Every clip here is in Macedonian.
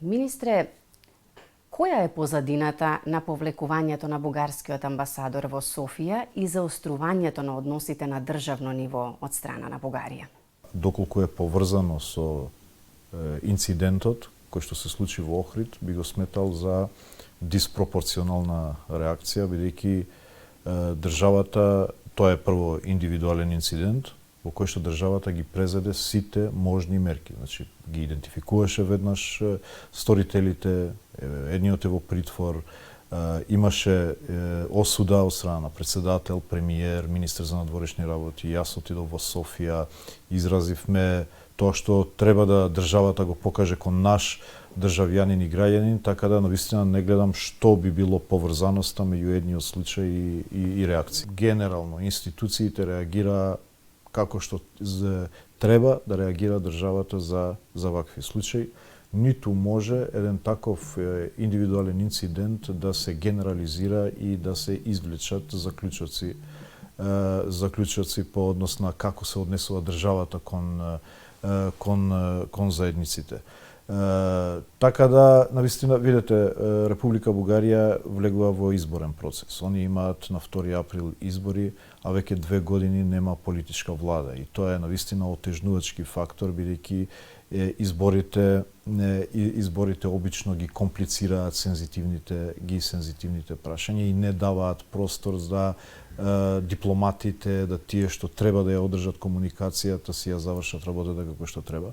Министре, која е позадината на повлекувањето на бугарскиот амбасадор во Софија и заострувањето на односите на државно ниво од страна на Бугарија? Доколку е поврзано со инцидентот кој што се случи во Охрид, би го сметал за диспропорционална реакција, бидејќи државата, тоа е прво индивидуален инцидент, во кој што државата ги презеде сите можни мерки. Значи, ги идентификуваше веднаш сторителите, едниот е во притвор, имаше осуда од страна на председател, премиер, министер за надворешни работи. Јас отидов во Софија, изразивме тоа што треба да државата го покаже кон наш државјанин и граѓанин, така да навистина не гледам што би било поврзаноста меѓу едниот случај и реакција. Генерално, институциите реагира како што треба да реагира државата за вакви случаи. Ниту може еден таков индивидуален инцидент да се генерализира и да се извлечат заклучоци по однос на како се однесува државата кон заедниците. Така да, навистина, видите, Република Бугарија влегува во изборен процес. Они имаат на 2 април избори, а веќе 2 години нема политичка влада. И тоа е навистина отежнувачки фактор, бидејќи изборите обично ги комплицираат сензитивните прашања и не даваат простор за дипломатите, да тие што треба да ја одржат комуникацијата си ја завршат работата како што треба.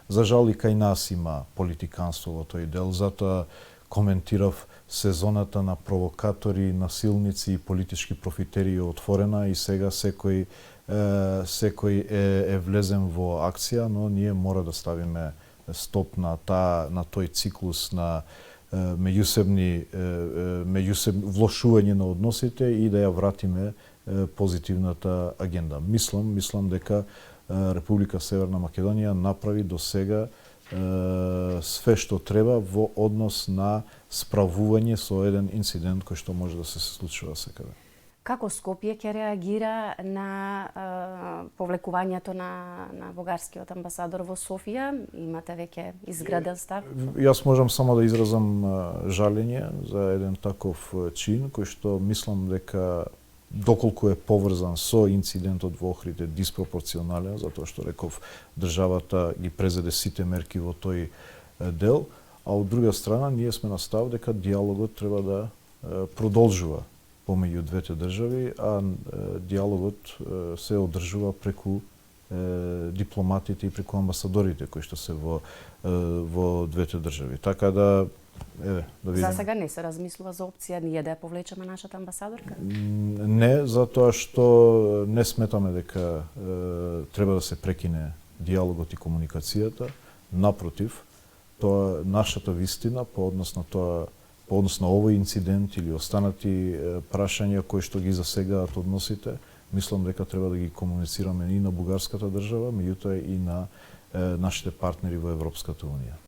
За жал и кај нас има политиканство во тој дел, затоа коментирав сезоната на провокатори, насилници и политички профитери е отворена и сега секој е влезен во акција, но ние мора да ставиме стоп на тој циклус на влошување на односите и да ја вратиме позитивната агенда. Мислам дека Република Северна Македонија направи до сега све што треба во однос на справување со еден инцидент кој што може да се случува секаде. Како Скопје ќе реагира на повлекувањето на бугарскиот амбасадор во Софија? Имате веќе изграден став? Јас можам само да изразам жалење за еден таков чин, кој што мислам дека доколку е поврзан со инцидентот во Охрид е диспропорционален, затоа што реков државата ги презеде сите мерки во тој дел, а од друга страна ние сме на став дека диалогот треба да продолжува помеѓу двете држави, а диалогот се одржува преку дипломатите и преку амбасадорите кои што се во двете држави. Така да да видим. За сега не се размислува за опција ние да ја повлечеме нашата амбасадорка? Не, затоа што не сметаме дека треба да се прекине диалогот и комуникацијата. Напротив, тоа нашата вистина по однос на овој инцидент или останати прашања кои што ги засегаат односите, мислам дека треба да ги комуницираме и на бугарската држава, меѓутоа и на нашите партнери во Европската унија.